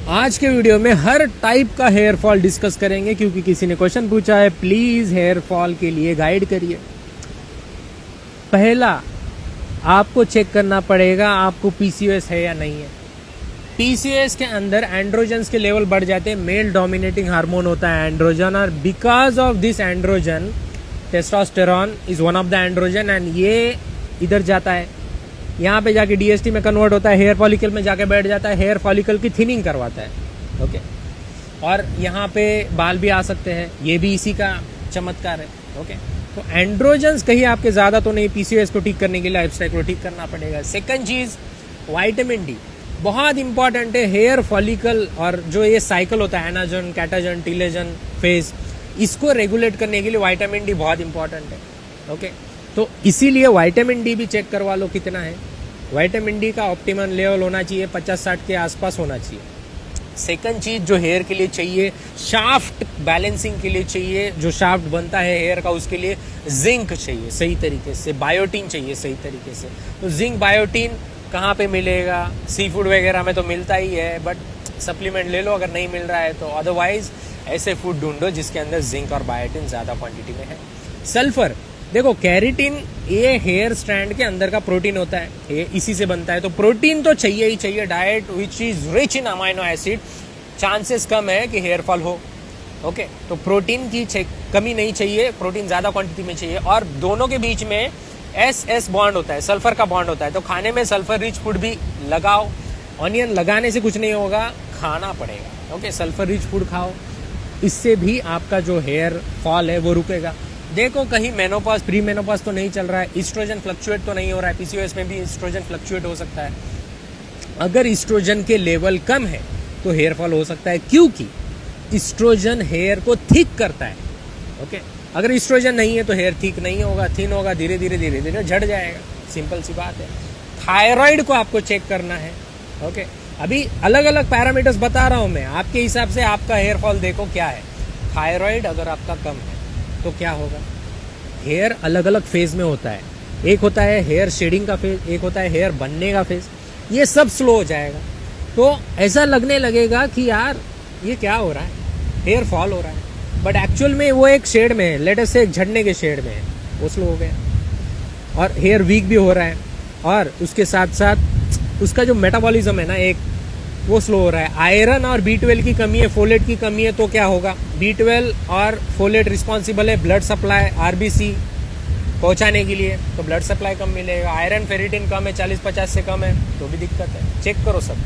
आज के वीडियो में हर टाइप का हेयर फॉल डिस्कस करेंगे क्योंकि किसी ने क्वेश्चन पूछा है, प्लीज हेयर फॉल के लिए गाइड करिए। पहला, आपको चेक करना पड़ेगा आपको पीसीओएस है या नहीं है। पीसीओएस के अंदर एंड्रोजन्स के लेवल बढ़ जाते हैं। मेल डोमिनेटिंग हार्मोन होता है एंड्रोजन, और because of this androgen testosterone is one of the androgen, and ये इधर जाता है, यहाँ पे जाके डीएसटी में कन्वर्ट होता है, हेयर फॉलिकल में जाके बैठ जाता है, हेयर फॉलिकल की थिनिंग करवाता है। ओके, और यहाँ पे बाल भी आ सकते हैं, ये भी इसी का चमत्कार है। ओके, तो एंड्रोजन्स कहीं आपके ज्यादा तो नहीं, पीसीओएस को ठीक करने के लिए लाइफस्टाइल को ठीक करना पड़ेगा। सेकंड चीज, विटामिन डी बहुत इंपॉर्टेंट है। हेयर फॉलिकल और जो ये साइकिल होता है एनाजन, कैटाजन, टीलेजन फेज, इसको रेगुलेट करने के लिए विटामिन डी बहुत इंपॉर्टेंट है। ओके, तो इसीलिए विटामिन डी भी चेक करवा लो कितना है। विटामिन डी का ऑप्टिमम लेवल होना चाहिए 50-60 के आसपास होना चाहिए। सेकंड चीज जो हेयर के लिए चाहिए, शाफ्ट बैलेंसिंग के लिए चाहिए, जो शाफ्ट बनता है हेयर का उसके लिए जिंक चाहिए सही तरीके से, बायोटीन चाहिए सही तरीके से। तो जिंक बायोटीन कहाँ पे मिलेगा? सी फूड वगैरह में तो मिलता ही है, बट सप्लीमेंट ले लो अगर नहीं मिल रहा है तो। अदरवाइज ऐसे फूड ढूंढो जिसके अंदर जिंक और बायोटीन ज्यादा क्वांटिटी में है। सल्फर, देखो कैरेटिन ये हेयर स्ट्रैंड के अंदर का प्रोटीन होता है, ये इसी से बनता है, तो प्रोटीन तो चाहिए ही चाहिए। Diet which is rich in amino acid, chances कम है कि हेयर फॉल हो। ओके, तो प्रोटीन की कमी नहीं चाहिए, प्रोटीन ज्यादा क्वांटिटी में चाहिए। और दोनों के बीच में एस बॉन्ड होता है, सल्फर का बॉन्ड होता है, तो खाने में सल्फर रिच फूड भी लगाओ। ऑनियन लगाने से कुछ नहीं होगा, खाना पड़ेगा। ओके, सल्फर रिच फूड खाओ, इससे भी आपका जो हेयर फॉल है वो रुकेगा। देखो कहीं मेनोपॉज, प्री मेनोपॉज तो नहीं चल रहा है, ईस्ट्रोजन फ्लक्चुएट तो नहीं हो रहा है, पीसीओएस में भी ईस्ट्रोजन फ्लक्चुएट हो सकता है। अगर ईस्ट्रोजन के लेवल कम है तो हेयर फॉल हो सकता है, क्योंकि ईस्ट्रोजन हेयर को थिक करता है। ओके, अगर ईस्ट्रोजन नहीं है तो हेयर थिक नहीं होगा, थिन होगा, धीरे धीरे धीरे धीरे झड़ जाएगा। सिंपल सी बात है। थायराइड को आपको चेक करना है। ओके, अभी अलग अलग पैरामीटर्स बता रहा हूं मैं, आपके हिसाब से आपका हेयर फॉल देखो क्या है। थायराइड अगर आपका कम है तो क्या होगा? हेयर अलग अलग फेज में होता है, एक होता है हेयर शेडिंग का फेज, एक होता है हेयर बनने का फेज, ये सब स्लो हो जाएगा। तो ऐसा लगने लगेगा कि यार ये क्या हो रहा है, हेयर फॉल हो रहा है, बट एक्चुअल में वो एक शेड में है, लेटेस्ट से एक झड़ने के शेड में है, वो स्लो हो गया। और हेयर वीक भी हो रहा है, और उसके साथ साथ उसका जो मेटाबॉलिज्म है ना, एक वो स्लो हो रहा है। आयरन और B12 की कमी है, फोलेट की कमी है, तो क्या होगा? B12 और फोलेट रिस्पॉन्सिबल है ब्लड सप्लाई, आरबीसी पहुंचाने के लिए, तो ब्लड सप्लाई कम मिलेगा। आयरन फेरिटिन कम है, 40-50 से कम है, तो भी दिक्कत है। चेक करो सब।